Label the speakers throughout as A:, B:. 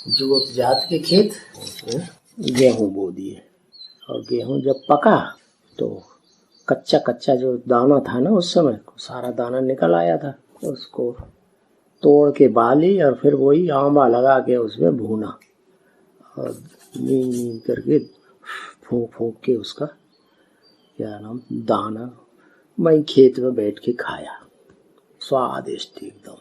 A: जोत जात के खेत उसमें गेहूं बो दिए, और गेहूं जब पका तो कच्चा कच्चा जो दाना था ना, उस समय सारा दाना निकल आया था, उसको तोड़ के बाली और फिर वही आंबा लगा के उसमें भूना और नीम नीम करके फूंक फूंक के उसका क्या नाम दाना मैं खेत में बैठ के खाया। स्वादिष्ट एकदम,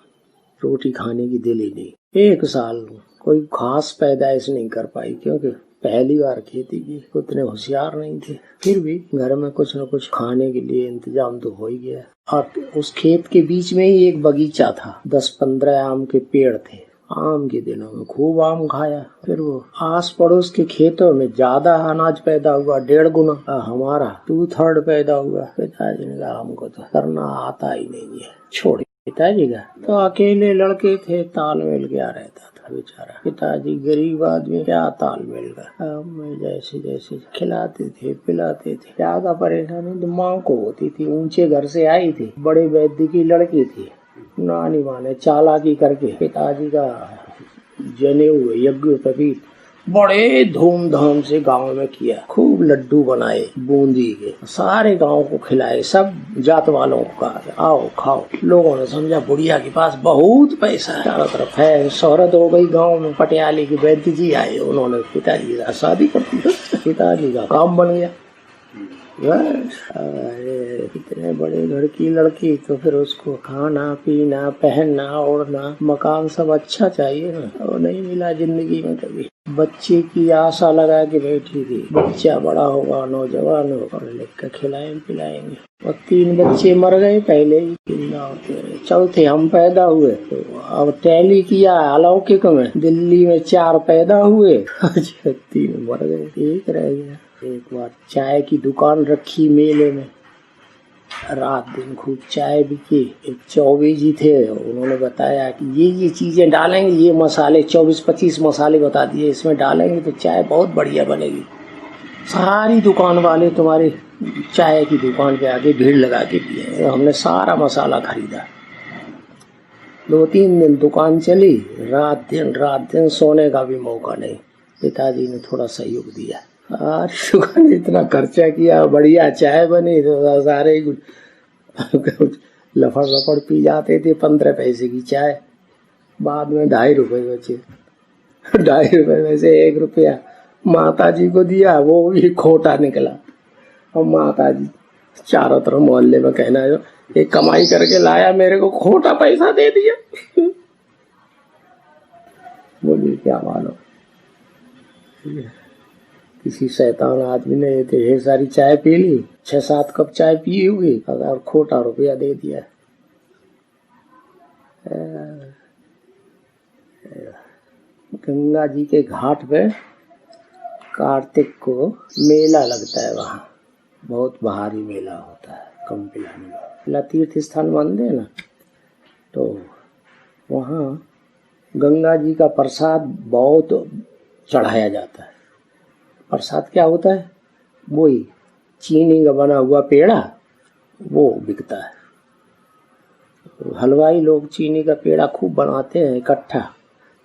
A: रोटी खाने की दिल ही नहीं। एक साल कोई खास पैदाइश नहीं कर पाई, क्योंकि पहली बार खेती की, उतने होशियार नहीं थे। फिर भी घर में कुछ न कुछ खाने के लिए इंतजाम तो हो ही गया। और उस खेत के बीच में ही एक बगीचा था, 10-15 आम के पेड़ थे। आम के दिनों में खूब आम खाया। फिर वो आस पड़ोस के खेतों में ज्यादा अनाज पैदा हुआ, 1.5 गुना। हमारा 2/3 पैदा हुआ। पिताजी ने कहा हमको तो करना आता ही नहीं है, छोड़। पिताजी का तो अकेले लड़के थे, तालमेल क्या रहता था बेचारा। पिताजी गरीब आदमी, क्या तालमेल का। मैं जैसे जैसे खिलाते थे पिलाते थे, ज्यादा परेशानी तो माँ को होती थी। ऊंचे घर से आई थी, बड़े वैद्य की लड़की थी। नानी माँ ने चालाकी करके पिताजी का जनेऊ यज्ञोपवीत बड़े धूमधाम से गांव में किया। खूब लड्डू बनाए बूंदी के, सारे गांव को खिलाए, सब जात वालों को कहा आओ खाओ। लोगों ने समझा बुढ़िया के पास बहुत पैसा है, चारों तरफ है, शोहरत हो गई गांव में। पटियाले के वैद्य जी आए, उन्होंने पिताजी का शादी कर दी। पिताजी का काम बन गया। अरे इतने बड़े घर की लड़की, तो फिर उसको खाना पीना पहनना ओढ़ना मकान सब अच्छा चाहिए ना, और नहीं मिला जिंदगी में कभी। बच्चे की आशा लगा के बैठी थी, बच्चा बड़ा होगा, नौजवान होगा, पढ़ लिख कर खिलाएंगे पिलाएंगे। और 3 बच्चे मर गए पहले ही, चौथे हम पैदा हुए। तो अब टैली किया अलौकिक में, दिल्ली में 4 पैदा हुए, 3 मर गए, 1 रह गया। एक बार चाय की दुकान रखी मेले में, रात दिन खूब चाय बिकी। एक चौबे जी थे, उन्होंने बताया कि ये चीजें डालेंगे, ये मसाले 24-25 मसाले बता दिए, इसमें डालेंगे तो चाय बहुत बढ़िया बनेगी। सारी दुकान वाले तुम्हारे चाय की दुकान पे आके भीड़ लगा के पिए। हमने सारा मसाला खरीदा। 2-3 दिन दुकान चली, रात दिन सोने का भी मौका नहीं। पिताजी ने थोड़ा सहयोग दिया, शुगर ने इतना खर्चा किया, बढ़िया चाय बनी तो सारे लफड़ लफड़ पी जाते थे। 15 पैसे की चाय, बाद में 2.5 रुपए बचे। 2.5 रुपए में से 1 रुपया माता जी को दिया, वो भी खोटा निकला। और माता जी चारों तरफ मोहल्ले में कहना जो एक कमाई करके लाया, मेरे को खोटा पैसा दे दिया। बोलिए क्या मानो, किसी शैतान आदमी ने ढेर सारी चाय पी ली, 6-7 कप चाय पी हुई, अगर खोटा रुपया दे दिया। गंगा जी के घाट पे कार्तिक को मेला लगता है, वहाँ बहुत भारी मेला होता है। कंपिला मेला तीर्थ स्थान मानते हैं ना, तो वहाँ गंगा जी का प्रसाद बहुत चढ़ाया जाता है। प्रसाद क्या होता है? वही चीनी का बना हुआ पेड़ा, वो बिकता है। हलवाई लोग चीनी का पेड़ा खूब बनाते हैं, इकट्ठा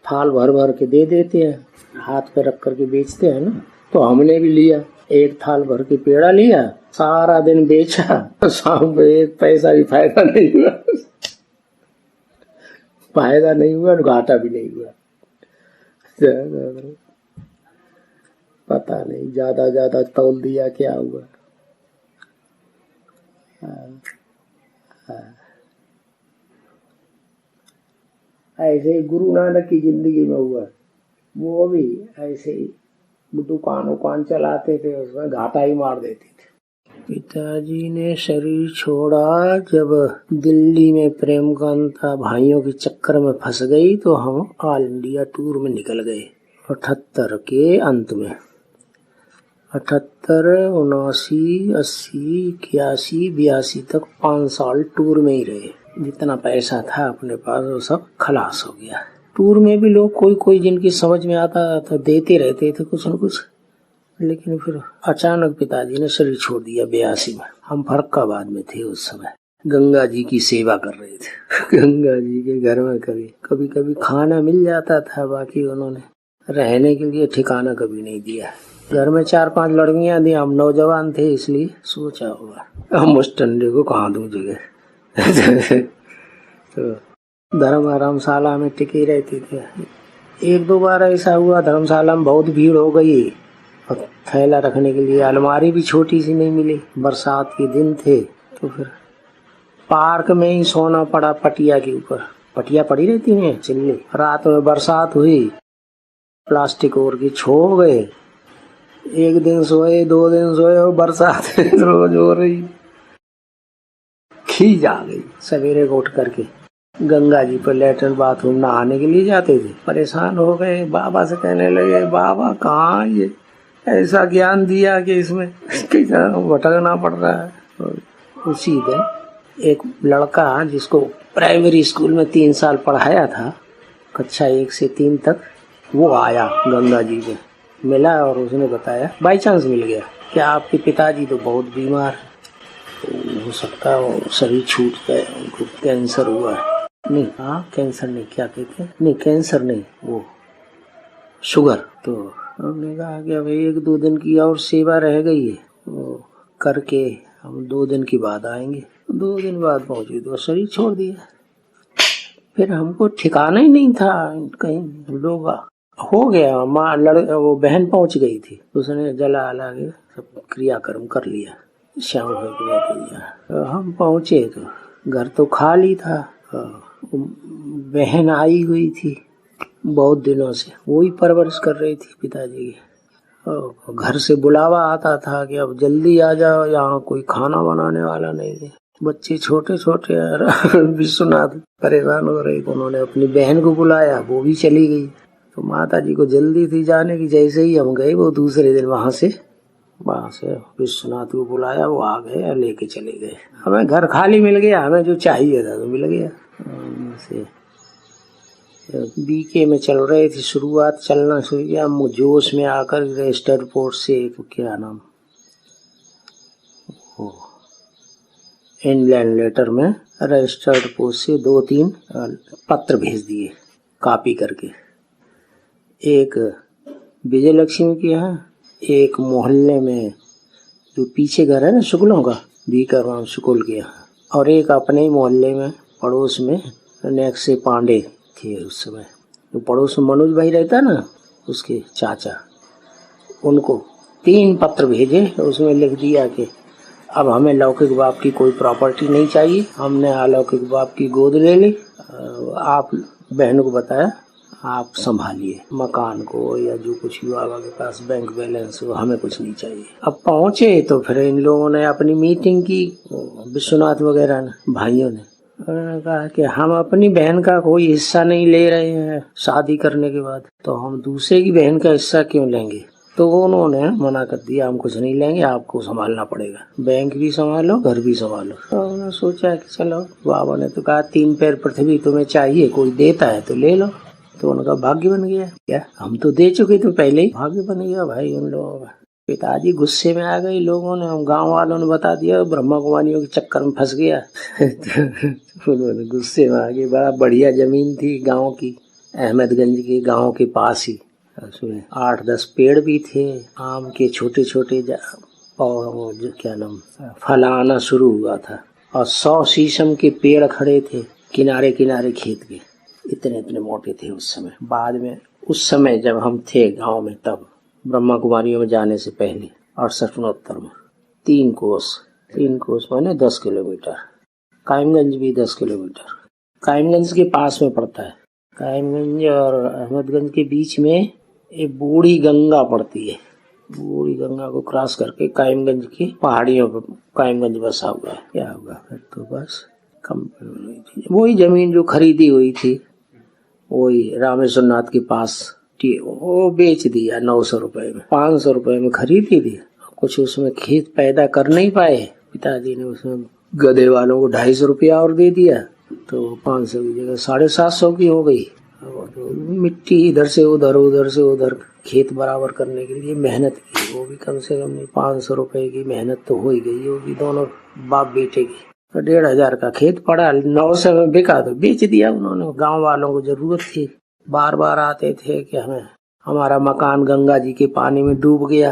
A: थाल भर भर के दे देते हैं, हाथ पे रख करके बेचते हैं ना। तो हमने भी लिया, 1 थाल भर के पेड़ा लिया, सारा दिन बेचा, शाम को 1 पैसा भी फायदा नहीं हुआ। फायदा नहीं हुआ, घाटा भी नहीं हुआ। पता नहीं ज्यादा तौल दिया क्या हुआ। ऐसे ही गुरु नानक की जिंदगी में हुआ, वो भी ऐसे ही दुकान चलाते थे, उसमें घाटा ही मार देते थे। पिताजी ने शरीर छोड़ा जब दिल्ली में प्रेमकांता भाइयों के चक्कर में फंस गई, तो हम ऑल इंडिया टूर में निकल गए 78 के अंत में। 78, 79, 80, 81, 82 तक 5 साल टूर में ही रहे। जितना पैसा था अपने पास वो सब खलास हो गया। टूर में भी लोग कोई जिनकी समझ में आता था देते रहते थे कुछ न कुछ, लेकिन फिर अचानक पिताजी ने शरीर छोड़ दिया 82 में। हम फर्रुखाबाद में थे उस समय, गंगा जी की सेवा कर रहे थे। गंगा जी के घर में कभी कभी खाना मिल जाता था, बाकी उन्होंने रहने के लिए ठिकाना कभी नहीं दिया। घर में 4-5 लड़कियां थी, हम नौजवान थे, इसलिए सोचा होगा हम उस टंडे को कहाँ दूं जगह। तो धर्मशाला में टिके रहते थे। 1-2 बार ऐसा हुआ धर्मशाला में बहुत भीड़ हो गई और थैला रखने के लिए अलमारी भी छोटी सी नहीं मिली। बरसात के दिन थे तो फिर पार्क में ही सोना पड़ा, पटिया के ऊपर। पटिया पड़ी रहती है चिल्ली। रात में बरसात हुई, प्लास्टिक ओढ़ के छो गए। 1 दिन सोए, 2 दिन सोए और बरसात रोज हो रही। खींच आ गई। सवेरे को उठ करके गंगा जी पर लेटरिन बाथरूम नहाने के लिए जाते थे। परेशान हो गए, बाबा से कहने लगे, बाबा कहाँ ये ऐसा ज्ञान दिया कि इसमें भटकना पड़ रहा है। उसी दिन एक लड़का जिसको प्राइमरी स्कूल में 3 साल पढ़ाया था, कक्षा 1 से 3 तक, वो आया गंगा जी में, मिला और उसने बताया, बाई चांस मिल गया, कि आपके पिताजी तो बहुत बीमार, हो सकता है वो शरीर छूट गए, उनको कैंसर हुआ है। नहीं, हाँ कैंसर नहीं, क्या कहते हैं, नहीं कैंसर नहीं, वो शुगर। तो हमने कहा कि अब 1-2 दिन की और सेवा रह गई है, वो करके हम 2 दिन के बाद आएंगे। 2 दिन बाद पहुंचे तो शरीर छोड़ दिया। फिर हमको ठिकाना ही नहीं था कहीं। लोग हो गया, वो बहन पहुंच गई थी, उसने जला अला के सब क्रियाक्रम कर लिया, शाम हो गया। हम पहुंचे तो घर तो खाली था। बहन आई हुई थी बहुत दिनों से, वही परवरिश कर रही थी पिताजी की। घर से बुलावा आता था कि अब जल्दी आ जाओ, यहाँ कोई खाना बनाने वाला नहीं है। बच्चे छोटे छोटे विश्वनाथ परेशान हो रहे थे। उन्होंने अपनी बहन को बुलाया, वो भी चली गई। तो माता जी को जल्दी थी जाने की। जैसे ही हम गए, वो दूसरे दिन वहां से विश्वनाथ को बुलाया, वो आ गए, लेके चले गए। हमें घर खाली मिल गया, हमें जो चाहिए था तो मिल गया। से बीके में चल रहे थे, शुरुआत चलना शुरू किया, जोश में आकर रजिस्टर पोर्ट से क्या नाम, इंग्लैंड लेटर में रजिस्टर्ड पोस्ट से 2-3 पत्र भेज दिए कॉपी करके। एक विजय लक्ष्मी के यहाँ, एक मोहल्ले में जो पीछे घर है ना शुक्लों का, बीकर शुक्ल के यहाँ, और एक अपने ही मोहल्ले में पड़ोस में नेक से पांडे थे उस समय। तो पड़ोस में मनोज भाई रहता ना, उसके चाचा, उनको 3 पत्र भेजे। उसमें लिख दिया कि अब हमें लौकिक बाप की कोई प्रॉपर्टी नहीं चाहिए, हमने अलौकिक बाप की गोद ले ली। आप बहनों को बताया, आप संभालिए मकान को या जो कुछ भी बाबा के पास बैंक बैलेंस हो, हमें कुछ नहीं चाहिए। अब पहुंचे तो फिर इन लोगों ने अपनी मीटिंग की, विश्वनाथ वगैरह ने, भाइयों ने। उन्होंने कहा कि हम अपनी बहन का कोई हिस्सा नहीं ले रहे हैं शादी करने के बाद, तो हम दूसरे की बहन का हिस्सा क्यों लेंगे। तो उन्होंने मना कर दिया, हम कुछ नहीं लेंगे, आपको संभालना पड़ेगा, बैंक भी संभालो, घर भी संभालो। तो उन्होंने सोचा कि चलो, बाबा ने तो कहा 3 पैर पृथ्वी तुम्हें चाहिए, कोई देता है तो ले लो। तो उनका भाग्य बन गया। क्या हम तो दे चुके थे पहले ही, भाग्य बन गया भाई उन लोगों का। पिताजी गुस्से में आ गए, लोगों ने, गांव वालों ने बता दिया, ब्रह्मा कुमारियों के चक्कर में फंस गया। उन्होंने गुस्से में आ गए। बड़ा बढ़िया जमीन थी गांव की, अहमदगंज के गांव के पास ही। उसमें 8-10 पेड़ भी थे आम के, छोटे छोटे, और क्या नाम, फल आना शुरू हुआ था, और 100 शीशम के पेड़ खड़े थे किनारे किनारे खेत के। इतने इतने मोटे थे उस समय। बाद में उस समय जब हम थे गांव में, तब ब्रह्मा कुमारियों में जाने से पहले 68-69 में 3 कोस माने 10 किलोमीटर। कायमगंज भी 10 किलोमीटर, कायमगंज के पास में पड़ता है। कायमगंज और अहमदगंज के बीच में एक बूढ़ी गंगा पड़ती है। बूढ़ी गंगा को क्रॉस करके कायमगंज की पहाड़ियों पर कायमगंज बसा हुआ है। क्या होगा फिर तो बस कम वही जमीन जो खरीदी हुई थी, वही रामेश्वर नाथ के पास, वो बेच दिया 900 रुपए में। 500 रुपए में खरीदी थी। कुछ उसमें खेत पैदा कर नहीं पाए, पिताजी ने उसमें गधे वालों को 250 रुपया और दे दिया, तो 500 की जगह 750 की हो गई। तो मिट्टी इधर से उधर, उधर से उधर खेत बराबर करने के लिए मेहनत की, वो भी कम से कम 500 रुपए की मेहनत तो हो ही गई होगी दोनों बाप बेटे की। तो 1500 का खेत पड़ा, 900 में बिका तो बेच दिया उन्होंने। गांव वालों को जरूरत थी, बार बार आते थे कि हमें हमारा मकान गंगा जी के पानी में डूब गया,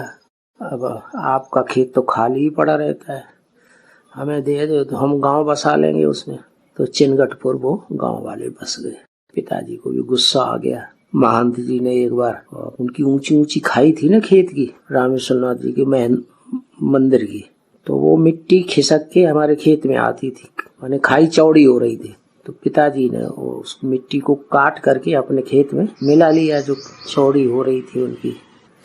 A: अब आपका खेत तो खाली ही पड़ा रहता है, हमें दे दो तो हम गांव बसा लेंगे उसमें। तो चिनगटपुर वो गांव वाले बस गए। पिताजी को भी गुस्सा आ गया। महंत जी ने एक बार उनकी ऊंची ऊंची खाई थी ना खेत की, रामेश्वरनाथ जी के मंदिर की, तो वो मिट्टी खिसक के हमारे खेत में आती थी, माने खाई चौड़ी हो रही थी। तो पिताजी ने उस मिट्टी को काट करके अपने खेत में मिला लिया, जो चौड़ी हो रही थी उनकी।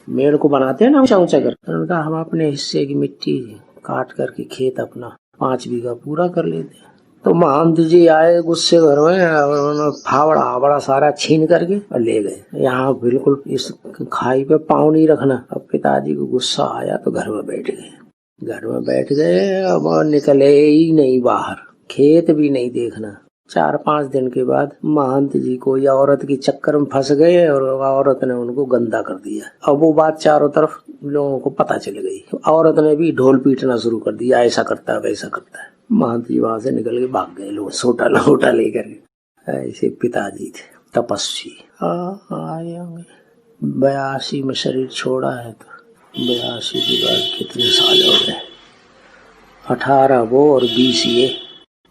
A: मेड़ को बनाते हैं ना ऊंचा ऊंचा कर, उनका हम अपने हिस्से की मिट्टी काट करके खेत अपना 5 बीघा पूरा कर लेते। तो महंत जी आए गुस्से घर में, उन्होंने फावड़ा बड़ा सारा छीन करके और ले गए। यहाँ बिल्कुल इस खाई पे पाँव नहीं रखना। अब पिताजी को गुस्सा आया तो घर में बैठ गए। अब निकले ही नहीं बाहर, खेत भी नहीं देखना। 4-5 दिन के बाद महंत जी कोई औरत की चक्कर में फंस गए और औरत ने उनको गंदा कर दिया। अब वो बात चारों तरफ लोगों को पता चल गई। औरत ने भी ढोल पीटना शुरू कर दिया, ऐसा करता है वैसा करता है। महंत जी वहां से निकल के भाग गए, लोग सोटा लोटा लेकर। ऐसे पिताजी थे तपस्वी। आए होंगे 82 में शरीर छोड़ा है, तो 82 के बाद कितने साल हो गए? 18 वो और 20 ये,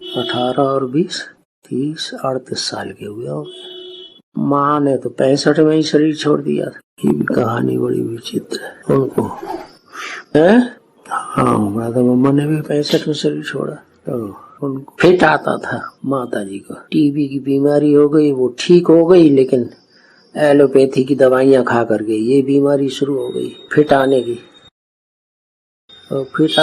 A: 18 और 20 30 38 साल के हुए हो। माँ ने तो 65 में ही शरीर छोड़ दिया था। ये भी कहानी बड़ी विचित्र है उनको है। हाँ, मम्मा ने भी 65 में शरीर छोड़ा। तो उनको फिट आता था माता जी को, टीबी की बीमारी हो गई, वो ठीक हो गई, लेकिन एलोपैथी की दवाइयां खा करके ये बीमारी शुरू हो गई फिट आने की। तो फिट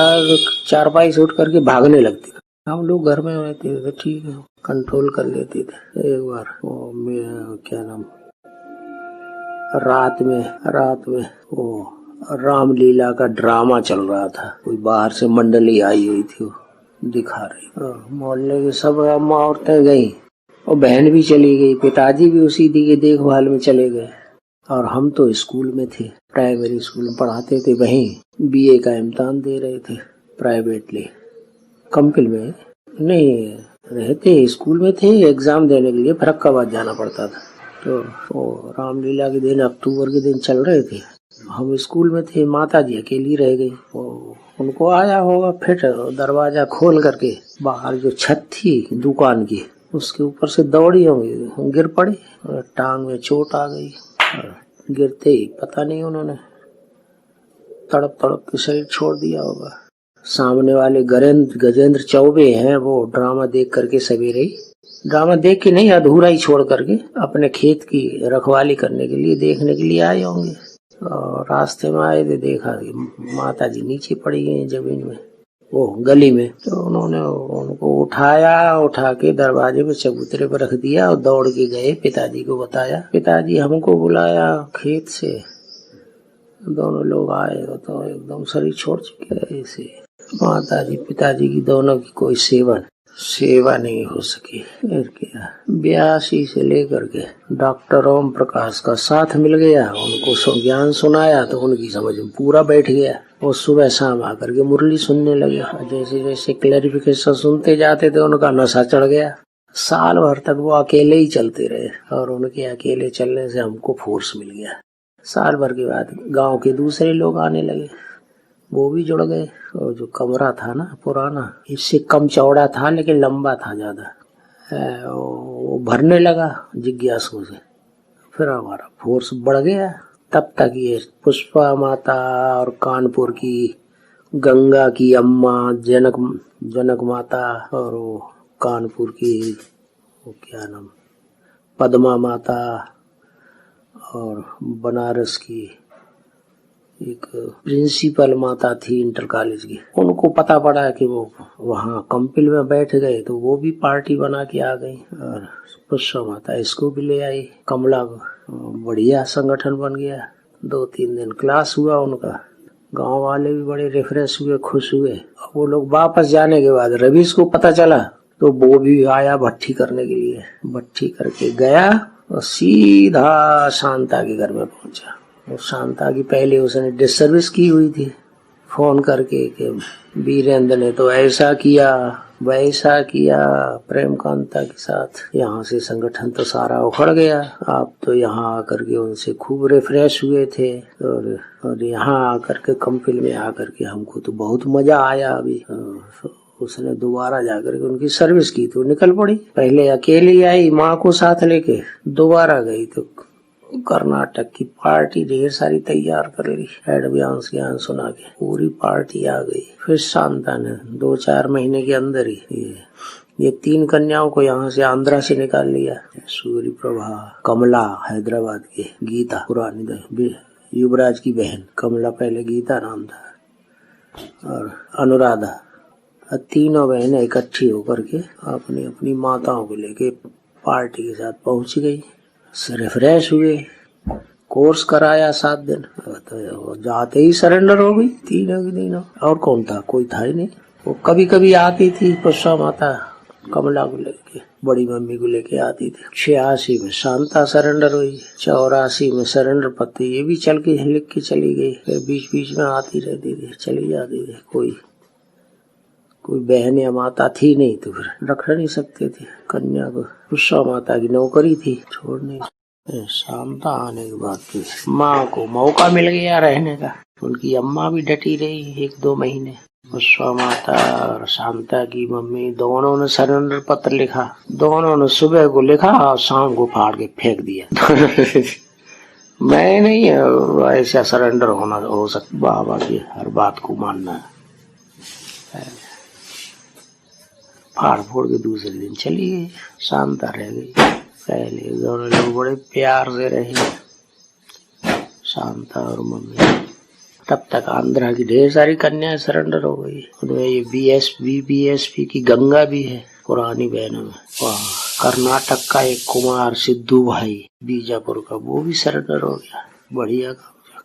A: चारपाई से उठ करके भागने लगती। हम लोग घर में रहते थे, ठीक है, कंट्रोल कर लेते थे। एक बार वो क्या नाम, रात में वो रामलीला का ड्रामा चल रहा था। कोई बाहर से मंडली आई हुई थी, वो दिखा रही। मोहल्ले के सब अम्मा औरतें गई और बहन भी चली गई। पिताजी भी उसी की देखभाल में चले गए। और हम तो स्कूल में थे, प्राइमरी स्कूल में पढ़ाते थे, वहीं बीए का इम्तिहान दे रहे थे प्राइवेटली। कंपिल में नहीं रहते, स्कूल में थे, एग्जाम देने के लिए फरक्काबाद जाना पड़ता था। तो वो रामलीला के दिन अक्टूबर के दिन चल रहे थे, हम स्कूल में थे, माता जी अकेली रह गई। उनको आया होगा फिट, दरवाजा खोल करके बाहर जो छत थी दुकान की उसके ऊपर से दौड़ी होंगी, गिर पड़ी, टांग में चोट आ गई। गिरते ही पता नहीं उन्होंने तड़प के शरीर छोड़ दिया होगा। सामने वाले गजेंद्र चौबे हैं, वो ड्रामा देख करके सवेरे ही, ड्रामा देख के नहीं, अधूरा ही छोड़ करके अपने खेत की रखवाली करने के लिए, देखने के लिए आए होंगे। और रास्ते में आए थे, देखा माता जी नीचे पड़ी गई जमीन में, वो गली में। तो उन्होंने उनको उठा के दरवाजे पे चबूतरे पर रख दिया और दौड़ के गए, पिताजी को बताया। पिताजी हमको बुलाया खेत से, दोनों लोग आए तो एकदम शरीर छोड़ चुके हैं। ऐसे माता जी पिताजी की दोनों की कोई सेवा नहीं हो सकी। फिर क्या 82 से लेकर के डॉक्टर ओम प्रकाश का साथ मिल गया, उनको ज्ञान सुनाया तो उनकी समझ में पूरा बैठ गया। वो सुबह शाम आकर के मुरली सुनने लगे, जैसे जैसे क्लैरिफिकेशन सुनते जाते थे उनका नशा चढ़ गया। साल भर तक वो अकेले ही चलते रहे और उनके अकेले चलने से हमको फोर्स मिल गया। साल भर के बाद गांव के दूसरे लोग आने लगे, वो भी जुड़ गए। और जो कमरा था ना पुराना, इससे कम चौड़ा था लेकिन लंबा था ज्यादा, वो भरने लगा जिज्ञासुओं से। फिर हमारा फोर्स बढ़ गया। तब तक ये पुष्पा माता और कानपुर की गंगा की अम्मा, जनक माता, और वो कानपुर की वो क्या नाम, पद्मा माता, और बनारस की एक प्रिंसिपल माता थी इंटर कॉलेज की। उनको पता पड़ा कि वो वहाँ कंपिल में बैठ गए तो वो भी पार्टी बना के आ गई और पुष्पा माता इसको भी ले आई। कमला बढ़िया संगठन बन गया। 2-3 दिन क्लास हुआ उनका, गांव वाले भी बड़े रिफ्रेश हुए, खुश हुए। वो लोग वापस जाने के बाद रवीश को पता चला तो वो भी आया भट्टी करने के लिए। भट्टी करके गया और सीधा शांता के घर में पहुंचा। और शांता की पहले उसने डिस सर्विस की हुई थी फोन करके कि वीरेंद्र ने तो ऐसा किया, वैसा किया प्रेम कांता के साथ। यहाँ से संगठन तो सारा उखड़ गया। आप तो यहाँ आकर के उनसे खूब रिफ्रेश हुए थे और यहाँ आकर के कंपनी में आकर के हमको तो बहुत मजा आया। अभी उसने दोबारा जाकर के उनकी सर्विस की तो निकल पड़ी। पहले अकेली आई माँ को साथ लेके, दोबारा गई तो कर्नाटक की पार्टी ढेर सारी तैयार कर ली। एडवांस ज्ञान सुना के पूरी पार्टी आ गई। फिर शांता ने 2-4 महीने के अंदर ही ये 3 कन्याओं को यहाँ से आंध्रा से निकाल लिया। सूर्य प्रभा, कमला हैदराबाद की, गीता पुरानी युवराज की बहन कमला, पहले गीता नाम था, और अनुराधा। तीनों बहनें इकट्ठी होकर के अपनी अपनी माताओं को लेके पार्टी के साथ पहुंच गई। रिफ्रेश हुए, कोर्स कराया 7 दिन, तो जाते ही सरेंडर हो गई तीनों। और कौन था? कोई था ही नहीं। वो कभी कभी आती थी पुष्पा माता कमला को लेके, बड़ी मम्मी को लेके आती थी। 86 में शांता सरेंडर हुई, 84 में सरेंडर पत्र ये भी चल के लिख के चली गई। फिर बीच बीच में आती रहती थी, चली जाती थी। कोई बहन या माता थी नहीं तो फिर रख नहीं सकते थे कन्या को। पुष्पा माता की नौकरी थी, छोड़ नहीं। शांता आने के बाद माँ को मौका मिल गया रहने का। उनकी अम्मा भी डटी रही 1-2 महीने। पुष्पा माता और शांता की मम्मी दोनों ने सरेंडर पत्र लिखा। दोनों ने सुबह को लिखा और शाम को फाड़ के फेंक दिया। मैं नहीं ऐसा सरेंडर हो सकता। बाबा की हर बात को मानना है। फाड़ फोड़ के दूसरे दिन चली गई। शांता रह गई। पहले दोनों लोग बड़े प्यार से रहे, शांता और मम्मी। तब तक आंध्रा की ढेर सारी कन्याएं सरेंडर हो गई। उनमें ये बीएसपी की गंगा भी है, पुरानी बहनों में। कर्नाटक का एक कुमार सिद्धू भाई बीजापुर का, वो भी सरेंडर हो गया। बढ़िया।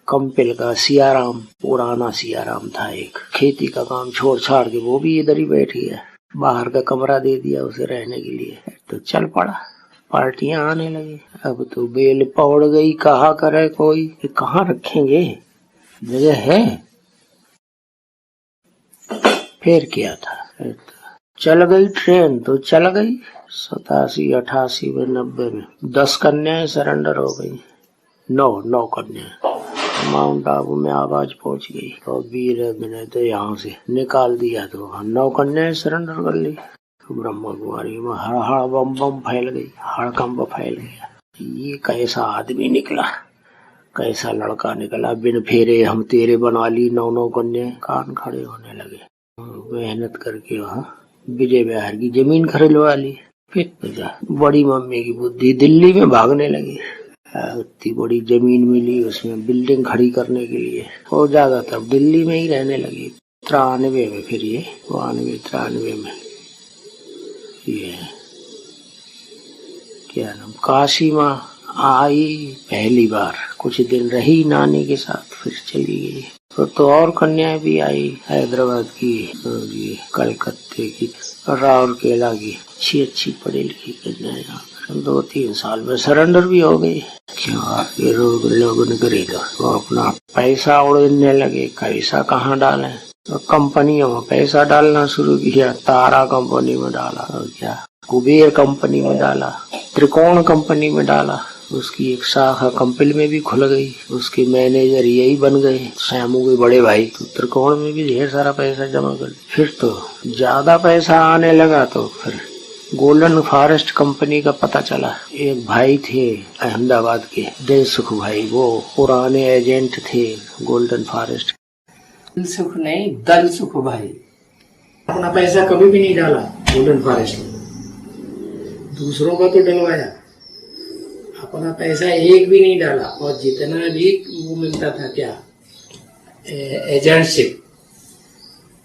A: कंपिल का सियाराम, पुराना सियाराम था एक, खेती का काम छोड़ छाड़ के वो भी इधर ही बैठ गया। बाहर का कमरा दे दिया उसे रहने के लिए। तो चल पड़ा, पार्टियां आने लगी। अब तो बेल पौड़ गई, कहा करे कोई, कहाँ रखेंगे, जगह है। फिर क्या था, चल गई ट्रेन तो चल गई। 87, 88 में, 90 में 10 कन्याएं सरेंडर हो गई। 9 कन्याएं। माउंट आबू में आवाज पहुंच गई और वीर ने तो यहाँ से निकाल दिया। तो 9 कन्याएं सरेंडर कर ली। तो ब्रह्मा कुमारी में हड़ बम फैल गई, हड़कंप फैल गया। ये कैसा आदमी निकला, कैसा लड़का निकला, बिन फेरे हम तेरे बना ली 9 कन्याएं। कान खड़े होने लगे। मेहनत करके वहाँ विजय बिहार की जमीन खरीदवा ली। फिर बड़ी मम्मी की बुद्धि, दिल्ली में भागने लगी। इतनी बड़ी जमीन मिली, उसमें बिल्डिंग खड़ी करने के लिए, और ज्यादातर दिल्ली में ही रहने लगी। 93 में, फिर ये 92-93 में ये क्या नाम, काशी माँ आई पहली बार। कुछ दिन रही नानी के साथ, फिर चली गई। तो और कन्याएं भी आई, हैदराबाद की, कलकत्ते की, राउरकेला की, अच्छी पढ़ी लिखी कन्याएं। 2-3 साल में सरेंडर भी हो गई। क्या ये लोगों ने खरीदा, वो अपना पैसा उड़ने लगे। पैसा कहाँ डालें, तो कंपनियों में पैसा डालना शुरू किया। तारा कंपनी में डाला, और क्या कुबेर कंपनी में डाला, त्रिकोण कंपनी में डाला। उसकी एक शाखा कंपनी में भी खुल गई। उसके मैनेजर यही बन गए, श्यामू के बड़े भाई। तो त्रिकोण में भी ढेर सारा पैसा जमा कर। फिर तो ज्यादा पैसा आने लगा, तो फिर गोल्डन फॉरेस्ट कंपनी का पता चला। एक भाई थे अहमदाबाद के, दिलसुख भाई, वो पुराने एजेंट थे गोल्डन फॉरेस्ट। दिलसुख नहीं, दलसुख भाई। अपना पैसा कभी भी नहीं डाला गोल्डन फॉरेस्ट में, दूसरों का तो डलवाया, अपना पैसा एक भी नहीं डाला। और जितना भी वो मिलता था, क्या एजेंटशिप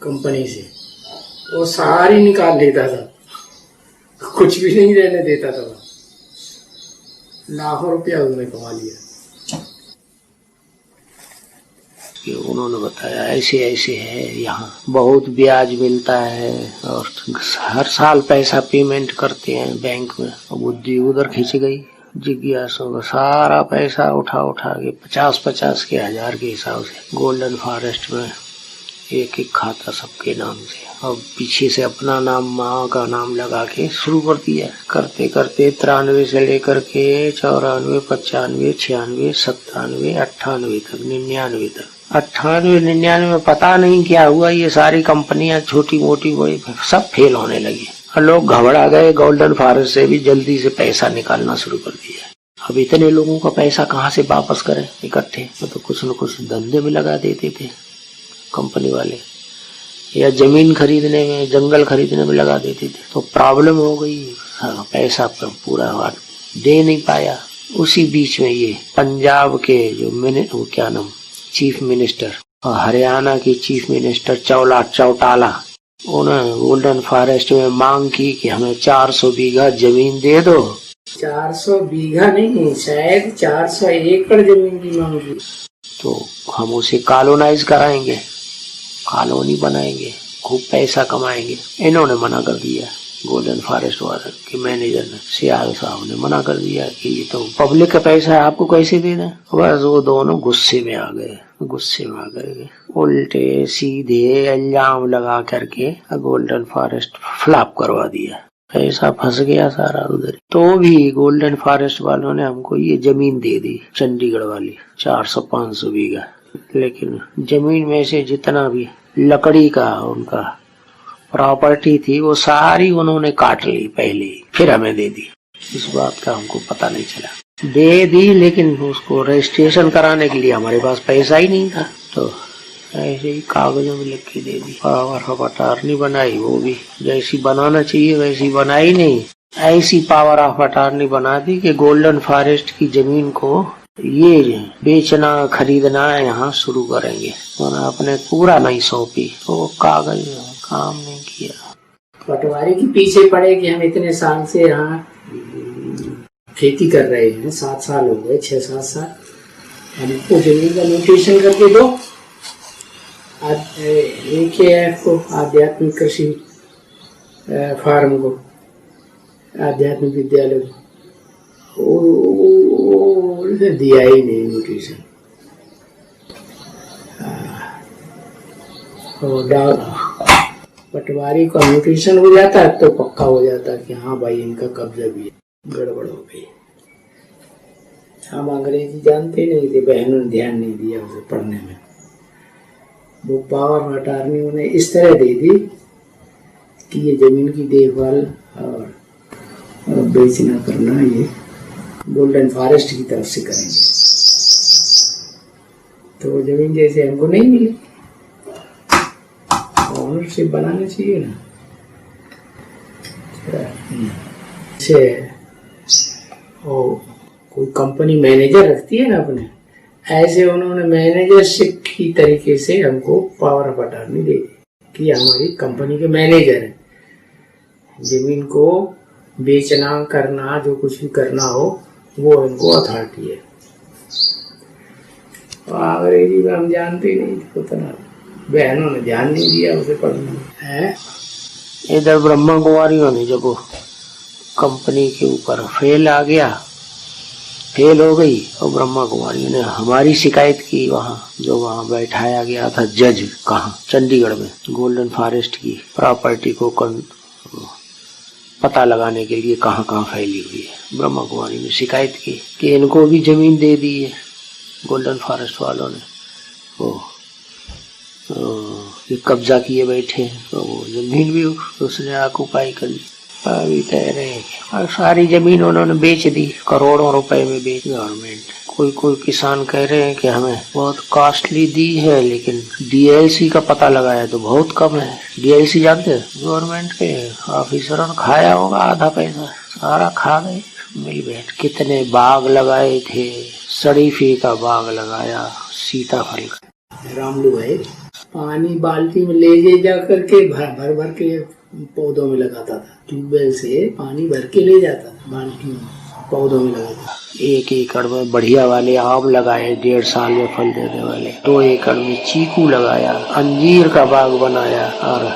A: कंपनी से, वो सारी निकाल लेता था, कुछ भी नहीं रहने देता था। लाखों रुपया उन्होंने कमा लिया। उन्होंने बताया ऐसे ऐसे है, यहाँ बहुत ब्याज मिलता है और हर साल पैसा पेमेंट करते हैं बैंक में। बुद्धि उधर खिंच गई। जिज्ञासु का सारा पैसा उठा के 50-50 के 1000 के हिसाब से गोल्डन फॉरेस्ट में एक एक खाता सबके नाम से, अब पीछे से अपना नाम, माँ का नाम लगा के शुरू कर दिया। करते करते 93 से लेकर के 94, 95, 96, 97, 98 तक, 99 तक, 98, 99 में पता नहीं क्या हुआ, ये सारी कंपनियां छोटी मोटी बड़ी सब फेल होने लगी और लोग घबरा गए। गोल्डन फॉरेस्ट से भी जल्दी से पैसा निकालना शुरू कर दिया। अब इतने लोगों का पैसा कहाँ से वापस करें इकट्ठे, तो कुछ न कुछ धंधे में लगा देते थे कंपनी वाले, या जमीन खरीदने में, जंगल खरीदने में लगा देते थे। तो प्रॉब्लम हो गई, पैसा पूरा दे नहीं पाया। उसी बीच में ये पंजाब के जो क्या नाम, चीफ मिनिस्टर, और हरियाणा की चीफ मिनिस्टर चौटाला, उन्होंने गोल्डन फॉरेस्ट में मांग की कि हमें 400 बीघा जमीन दे दो। 400 बीघा नहीं, शायद 400 एकड़ जमीन की मांग की। तो हम उसे कॉलोनाइज कराएंगे, कॉलोनी बनाएंगे, खूब पैसा कमाएंगे। इन्होंने मना कर दिया, गोल्डन फॉरेस्ट वाले के मैनेजर ने, सियाल साहब ने मना कर दिया कि ये तो पब्लिक का पैसा है, आपको कैसे देना। बस वो दोनों गुस्से में आ गए, उल्टे सीधे इल्जाम लगा करके गोल्डन फॉरेस्ट फ्लॉप करवा दिया। पैसा फंस गया सारा उधर। तो भी गोल्डन फॉरेस्ट वालों ने हमको ये जमीन दे दी, चंडीगढ़ वाली 400-500 बीघा। लेकिन जमीन में से जितना भी लकड़ी का उनका प्रॉपर्टी थी वो सारी उन्होंने काट ली पहले, फिर हमें दे दी। इस बात का हमको पता नहीं चला, दे दी, लेकिन उसको रजिस्ट्रेशन कराने के लिए हमारे पास पैसा ही नहीं था। तो ऐसे ही कागजों में लिख के दे दी। पावर ऑफ अटॉर्नी बनाई, वो भी जैसी बनाना चाहिए वैसी बनाई नहीं, ऐसी पावर ऑफ अटॉर्नी बना दी कि गोल्डन फॉरेस्ट की जमीन को ये बेचना खरीदना यहाँ शुरू करेंगे, और आपने पूरा नहीं सौंपी। तो कागज काम नहीं किया। पटवारी के पीछे पड़े कि हम इतने साल से यहाँ खेती कर रहे हैं, 7 साल हो गए, 6-7 साल, हमको जमीन का नोटिशन करके दो। AKF को, आध्यात्मिक कृषि फार्म को, आध्यात्मिक विद्यालय को, दिया ही नहीं नोटिशन। पटवारी का नोटिशन हो जाता है तो पक्का हो जाता है कि हाँ भाई इनका कब्जा भी है। गड़बड़ हो गई। हम अंग्रेजी जानते नहीं थे, बहनों ने ध्यान नहीं दिया उसे पढ़ने में। वो पावर अटॉर्नी उन्हें इस तरह दे दी कि ये जमीन की देखभाल और बेचना करना ये गोल्डन फॉरेस्ट की तरफ से करेंगे। तो वो जमीन जैसे हमको नहीं मिली, ओनरशिप बनाना चाहिए ना। कोई कंपनी मैनेजर रखती है ना अपने, ऐसे उन्होंने मैनेजरशिप की तरीके से हमको पावर ऑफ अटॉर्नी दे दी कि हमारी कंपनी के मैनेजर है, जमीन को बेचना करना जो कुछ भी करना हो वो इनको अथॉरिटी है। और अंग्रेजी में हम जानते नहीं थे उतना, बहनों ने ध्यान नहीं दिया उसे पढ़ने है। इधर ब्रह्मा कुमारियों ने जब कंपनी के ऊपर फेल हो गई और ब्रह्मा कुमारियों ने हमारी शिकायत की, वहाँ जो वहाँ बैठाया गया था जज, कहाँ, चंडीगढ़ में, गोल्डन फॉरेस्ट की प्रॉपर्टी को पता लगाने के लिए कहाँ कहाँ फैली हुई है। ब्रह्मा कुमारी ने शिकायत की कि इनको भी जमीन दे दी है गोल्डन फॉरेस्ट वालों ने, वो कब्जा किए बैठे हैं, तो वो जमीन भी उसने ऑक्युपाई कर ली। अभी कह रहे हैं और सारी जमीन उन्होंने बेच दी, करोड़ों रुपए में बेच गवर्नमेंट। कोई किसान कह रहे हैं कि हमें बहुत कॉस्टली दी है, लेकिन DLC का पता लगाया तो बहुत कम है। DLC जानते हैं, गवर्नमेंट के ऑफिसरों ने खाया होगा आधा पैसा, सारा खा गए मिल बैठ। कितने बाग लगाए थे, शरीफे का बाग लगाया, सीताफल का। रामलू भाई पानी बाल्टी में ले जा करके भर के पौधों में लगाता था, ट्यूबवेल से पानी भर के ले जाता था, बाल्टी में पौधों में लगाता। 1 एकड़ में बढ़िया वाले आम लगाए, 1.5 साल में फल देने वाले। 2 एकड़ में चीकू लगाया, अंजीर का बाग बनाया, और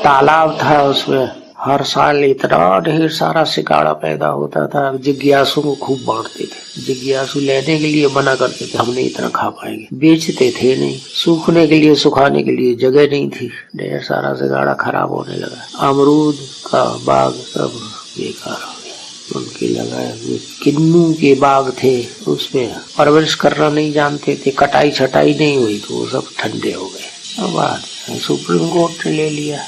A: तालाब था उसमें हर साल इतना ढेर सारा सिकाड़ा पैदा होता था, जिज्ञासु को खूब बांटते थे। जिज्ञासु लेने के लिए मना करते थे, हम नहीं इतना खा पाएंगे, बेचते थे नहीं, सूखने के लिए सुखाने के लिए जगह नहीं थी, ढेर सारा सिकाड़ा खराब होने लगा। अमरूद का बाग सब बेकार हो गया, उनके लगाए हुए किन्नू के बाग थे, उसमें परवरिश करना नहीं जानते थे, कटाई छटाई नहीं हुई तो वो सब ठंडे हो गए। अब आज सुप्रीम कोर्ट ने ले लिया।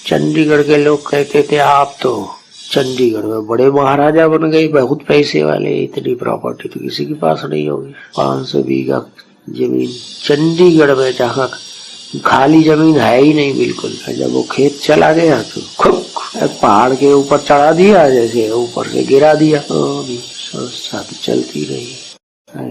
A: चंडीगढ़ के लोग कहते थे आप तो चंडीगढ़ में बड़े महाराजा बन गए, बहुत पैसे वाले, इतनी प्रॉपर्टी तो किसी के पास नहीं होगी। 500 बीघा जमीन चंडीगढ़ में, जहाँ खाली जमीन है ही नहीं बिल्कुल। जब वो खेत चला गया तो खूब पहाड़ के ऊपर चढ़ा दिया, जैसे ऊपर से गिरा दिया, संस्था तो चलती रही।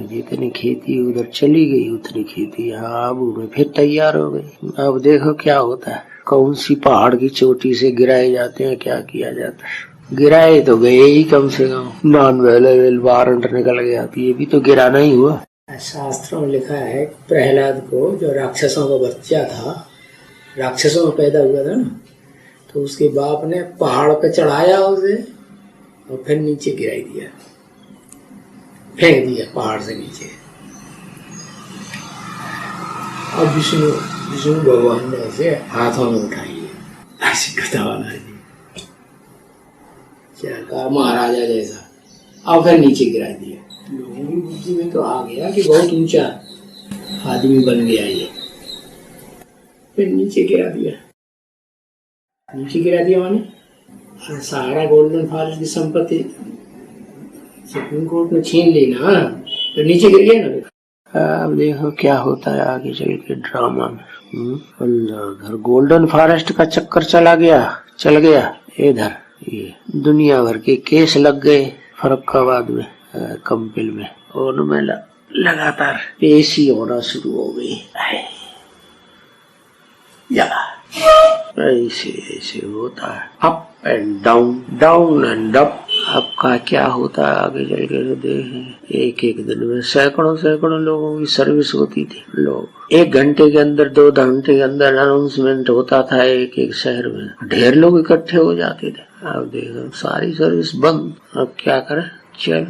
A: जितनी खेती उधर चली गई उतनी खेती आबू में फिर तैयार हो गई। अब देखो क्या होता है, कौन सी पहाड़ की चोटी से गिराए जाते हैं, क्या किया जाता है। गिराए तो गए ही, कम से कम नॉन अवेलेबल वारंट निकल गया, तो ये भी तो गिराना ही हुआ। शास्त्रों में लिखा है प्रहलाद को, जो राक्षसों का बच्चा था, राक्षसों में पैदा हुआ था ना, तो उसके बाप ने पहाड़ पे चढ़ाया उसे और फिर नीचे गिराई दिया, फेंक दिया पहाड़ से नीचे। और विष्णु भगवान ने उसे हाथों में उठाई है, ऐसी कथा वाला है, क्या कहा महाराजा जैसा, और फिर नीचे गिरा दिया। लोगों की बुद्धि में तो आ गया कि बहुत ऊंचा आदमी बन गया ये, फिर नीचे गिरा दिया। नीचे गिरा दिया माने सारा गोल्डन फॉरेस्ट की संपत्ति सुप्रीम कोर्ट ने छीन ली ना, तो नीचे गिर गया ना। अब देखो क्या होता है आगे चल के ड्रामा में। उधर गोल्डन फॉरेस्ट का चक्कर चल गया, इधर ये दुनिया भर के केस लग गए फर्रुखाबाद में, कंपिल में, और उनमें लगातार पेशी होना शुरू हो गई। ऐसे होता है, up and down, down and up. आपका क्या होता है आगे चल के तो देखें। एक दिन में सैकड़ों लोगों की सर्विस होती थी। लोग 1 घंटे के अंदर, 2 घंटे के अंदर अनाउंसमेंट होता था एक शहर में, ढेर लोग इकट्ठे हो जाते थे। अब देखो सारी सर्विस बंद, अब क्या करें, चलो